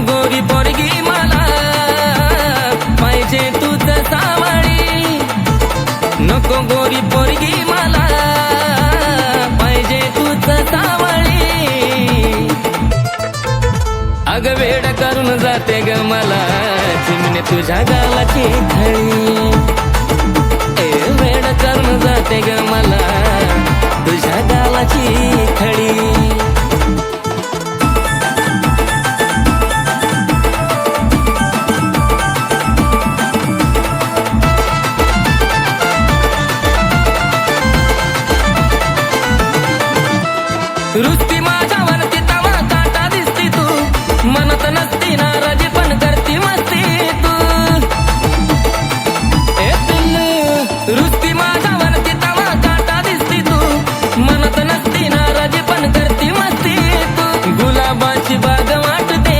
गोरी पोरगी मला पाहिजे तूच सावळी, नको गोरी पोरगी मला पाहिजे तूच सावळी. अग वेड करून जाते ग मला चिमणे तुझ्या गालाची खळी. वेड करून जाते ग मला तुझ्या गालाची खळी. रुचती माझ्यावरती तवा काटा दिसती तू, मनत नसती नाराजी पण करती मस्ती तू. रुचती माझ्यावरती तवा काटा दिसती तू, मनत नसती नाराजी पण करती मस्ती तू. गुलाबाची बाग वाटते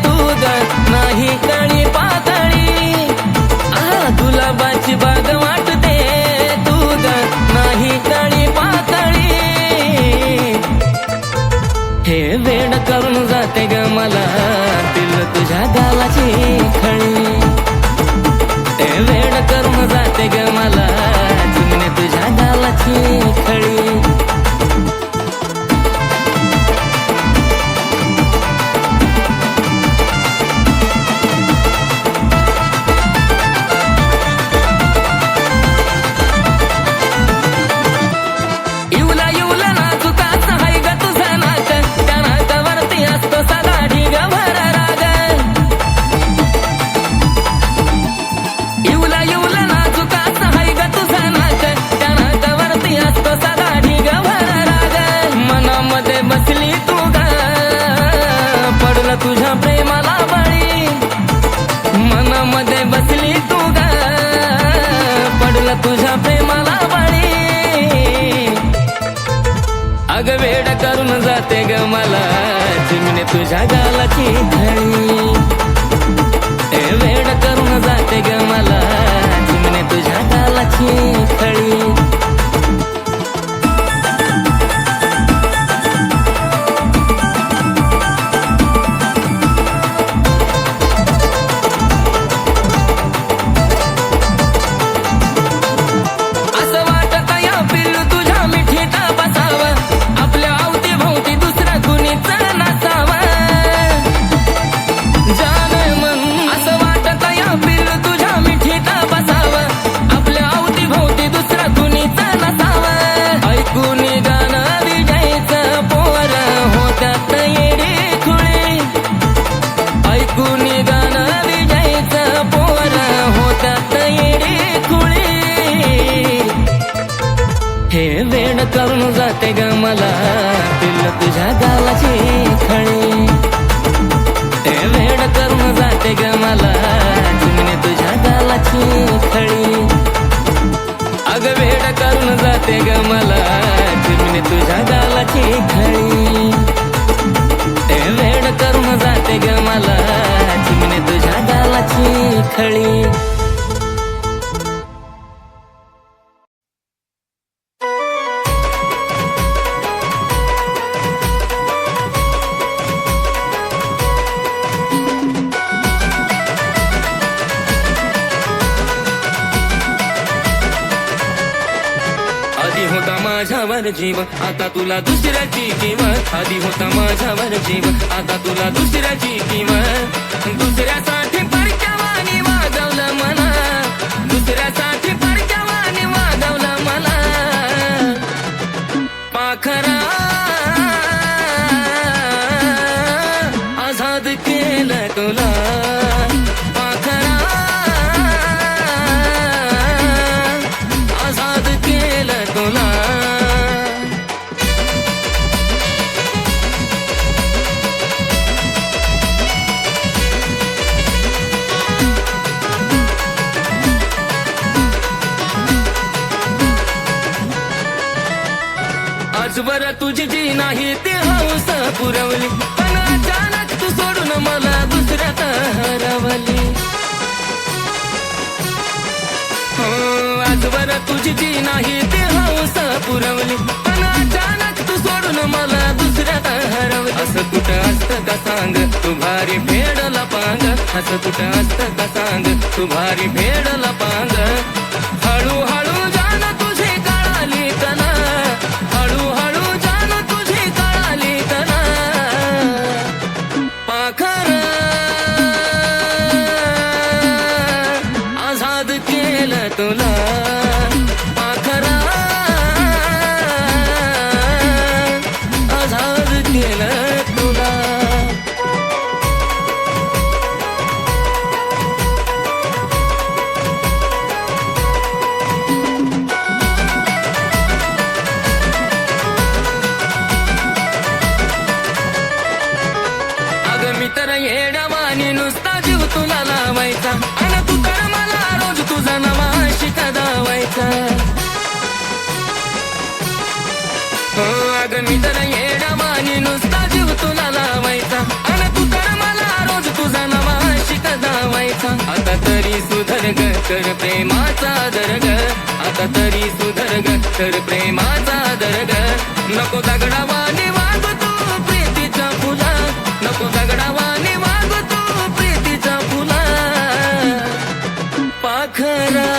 तू ग नाही कळी पातळी. गुलाबाची बाग वाटते तू ग नाही कळी पातळी. हे वेड करून जाते ग मला पिल्लू तुझ्या गालाची खळी. हे वेड करून जाते ग मला चिमणे तुझ्या गालाची खळी. इवला इवला नाचुकाच हाय ग तुझं नाक, त्या नाकावरती असतो सदा ढिगभर राग. इवला इवला नाचुकाच हाय ग तुझं नाक, त्या नाकावरती असतो सदा ढिगभर राग. मनामध्ये बसली तू ग पडलं तुझ्या प्रेमाला बळी. मनामध्ये बसली तू ग पडलं तुझ्या प्रेमाला बळी. अग वेड करून जाते ग मला चिमणे तुझ्या गालाची खळी. वेड करून जाते ग मला चिमणे तुझ्या गालाची खळी. असं वाटत या पिल्लू तुझ्या मिठीत बसावं, आपल्या अवतीभोवती दुसरं कुणीच नसावं. जाने मन असं वाटत या पिल्लू तुझ्या मिठीत बसावं, आपल्या अवतीभोवती दुसरं कुणीच नसावं. ऐकून गाणं विजायचं पोर होत्यात येडी खुळी. ऐकून गाणं विजायचं पोर होत्यात येडी खुळी. हे वेड करून जाते ग मला पिल्लू तुझ्या गालाची खळी. हे वेड करून जाते ग मला चिमणे तुझ्या गालाची खळी. अग वेड करून जाते ग मला चिमणे तुझ्या गालाची खळी. हे वेड करून जाते ग मला चिमणे तुझ्या गालाची खळी. आधी होता माझ्यावर जीव आता तुला दुसऱ्याची किंमत. आधी होता माझ्यावर जीव आता तुला दुसऱ्याची किंमत. दुसऱ्यासाठी परक्यावानी वागवलं मला, दुसऱ्यासाठी परक्यावानी वागवलं मला. पाखरा आझाद केलं तुला, पाखरा आझाद केलं तुला. आजवर तुझी जी नाही ती हौस पुरवली, पण अचानक तू सोडून मला दुसऱ्यात हरवली. हो आजवर तुझी जी नाही ती हौस पुरवली, पण अचानक तू सोडून मला दुसऱ्यात हरवली. असं कुठं असतं का सांग तू भारी फेडला पांग, असं कुठं असतं का सांग, तू भारी फेडला पांग. हळूहळू जाण तुझी कळाली तना, हळूहळू जाण तुझी कळाली तना. पाखर आझाद केलं तुला, पाखरा आझाद केलं तुला. मी तर येड्यावानी नुसता जीव तुला लावायचा, आणि तू तर मला रोज तुझा नवा शिका दावायचा. अगं मी तर येड्यावानी नुसता जीव तुला लावायचा, आणि तू तर मला रोज तुझा नवा शिका दावायचा. आता तरी सुधर ग कर प्रेमाचा आदर ग, आता तरी सुधर ग कर प्रेमाचा आदर ग. नको दगडावानी वाग तू प्रीतीचा फुला, नको दगडावानी वाग तू प्रीतीचा फुला. पाखरा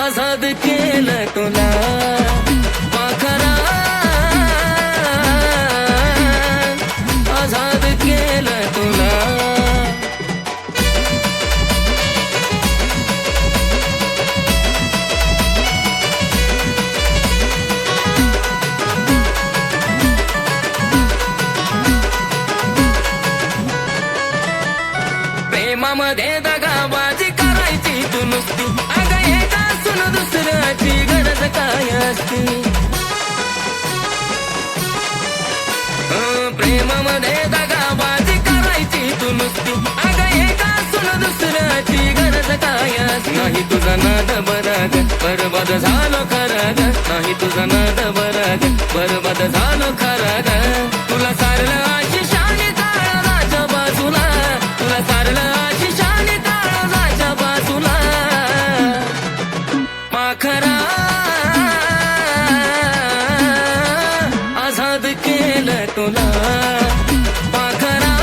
आझाद केलं तुला, पाखरा आझाद केलं तुला. प्रेमामध्ये दगाबाजी करायची तू नुसती, अगं एक असून दुसऱ्याची गरज काय असती. प्रेमामध्ये दगाबाजी करायची तू नुसती, अगं एक असून दुसऱ्याची गरज काय असती. नाही तुझा नाद बराग बरबाद झालो खरा ग, नाही तुझा नाद बराग बरबाद झालो खरा ग. तुला सारलं अशी शानी काळजाच्या बाजूला, तुला सारलं अशी शानी काळजाच्या बाजूला. पाखरा आझाद केलं तुला, पाखरा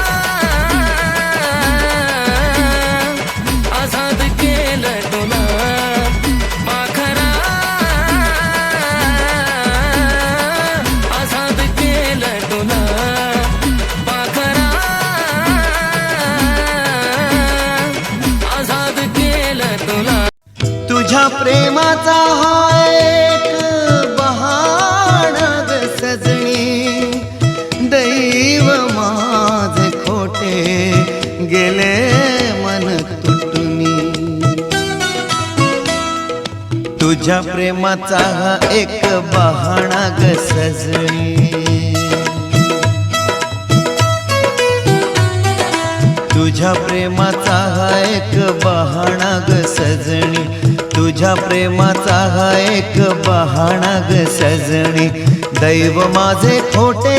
आझाद केलं तुला. पाखरा आझाद केलं तुला, पाखरा आझाद केलं तुला. तुझ्या प्रेमाचा हा एक बहाणा ग सजणी, दैव माझे खोटे गेले मन तुटुनी. तुझ्या प्रेमाचा हा एक बहाणा ग सजणी, तुझ्या प्रेमाचा हा एक बहाणा ग सजणी, तुझ्या प्रेमाचा हा एक बहाणा ग सजणी. दैव माझे खोटे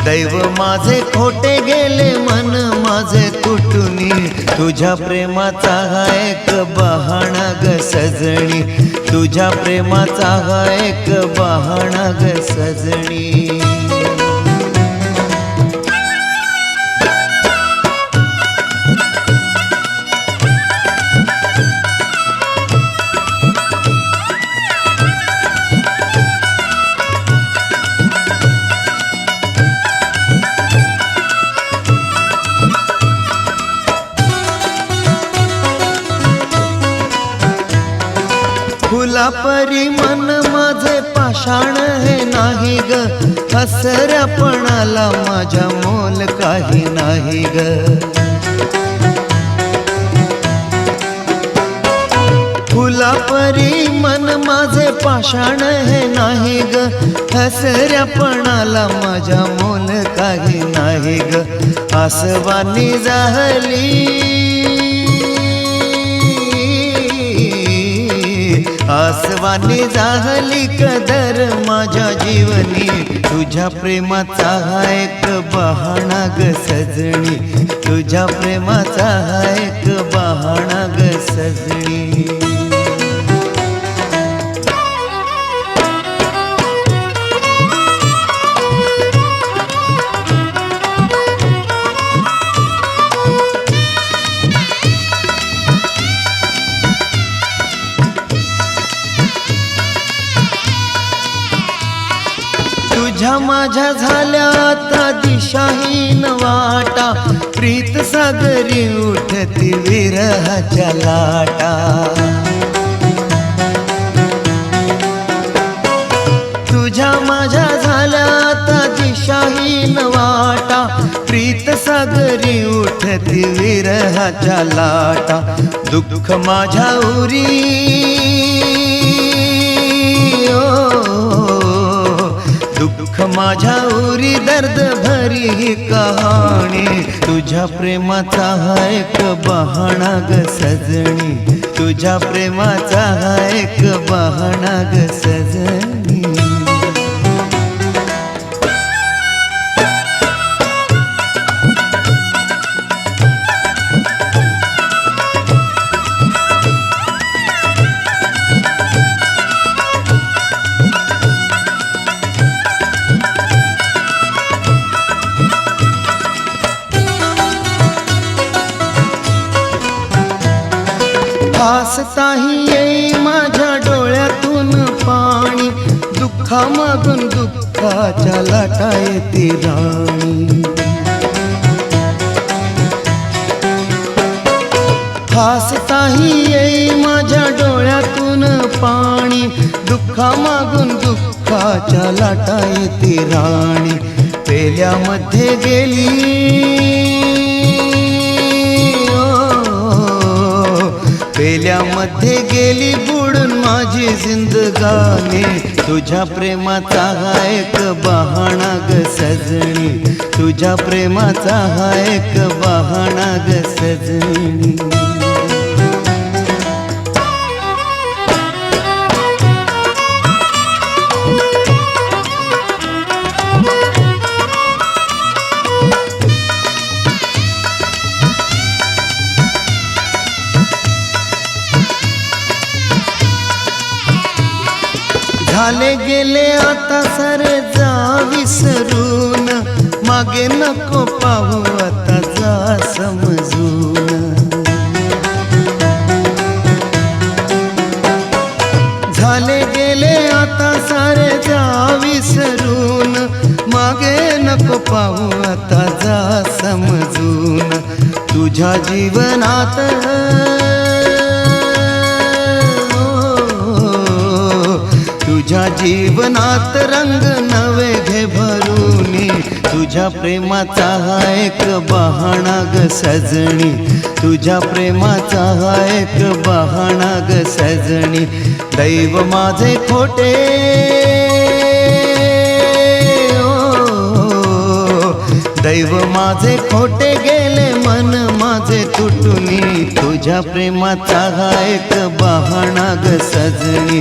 दैव माझे खोटे गेले मन माझे तुटुनी. तुझ्या प्रेमाचा हा एक बहाणा ग सजणी, तुझ्या प्रेमाचा हा एक बहाणा ग सजणी. फुलापरी मन माझे पाषाण हे नाही ग, हसऱ्यापणाला माझ्या मोल काही नाही ग. फुलापरी मन माझे पाषाण हे नाही ग, हसऱ्यापणाला माझ्या मोल काही नाही ग. आसवानी जाहली आसवानी जाहली कदर माझ्या जीवनी. तुझ्या प्रेमाचा हा एक बहाणा ग सजणी, तुझ्या प्रेमाचा हा एक बहाणा ग सजणी. तुझ्या माझ्या झाल्या आता दिशाहीन वाटा, प्रीत सागरी उठती विरहाच्या लाटा. तुझ्या माझ्या झाल्या आता दिशाहीन वाटा, प्रीत सागरी उठती विरहाच्या लाटा. दुःख माझ्या उरी दुःख माझ्या उरी दर्द भरी ही कहाणी. तुझ्या प्रेमाचा हा एक बहाणा ग सजणी, तुझ्या प्रेमाचा हा एक बहाणा ग सजणी. हसताही येई माझ्या डोळ्यातून पाणी, दुःखामागून दुःखाच्या लाटा येती राणी. हसताही येई माझ्या डोळ्यातून पाणी, दुःखामागून दुःखाच्या लाटा येती राणी. पेल्यामध्ये गेली पेल्यामध्ये गेली बुडून माझी जिंदगानी. तुझ्या प्रेमाचा हा एक बहाणा ग सजणी, तुझ्या प्रेमाचा हा एक बहाणा ग सजणी. झाले गेले आता सारे जा विसरून, मागे नको पाहू आता जा समजून. झाले गेले आता सारे जा विसरून, मागे नको पाहू आता जा समजून. तुझ्या जीवनात तुझ्या जीवनात रंग नवे घे भरूनी. तुझ्या प्रेमाचा हा एक बहाणा ग सजणी, तुझ्या प्रेमाचा हा एक बहाणा ग सजणी. दैव माझे खोटे दैव माझे खोटे गेले मन माझे तुटुनी. तुझ्या प्रेमाचा हा एक बहाणा ग सजणी,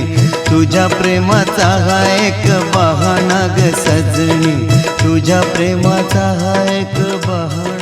तुझ्या प्रेमाचा हा एक बहाणा ग सजणी, तुझ्या प्रेमाचा हा एक बहाणा.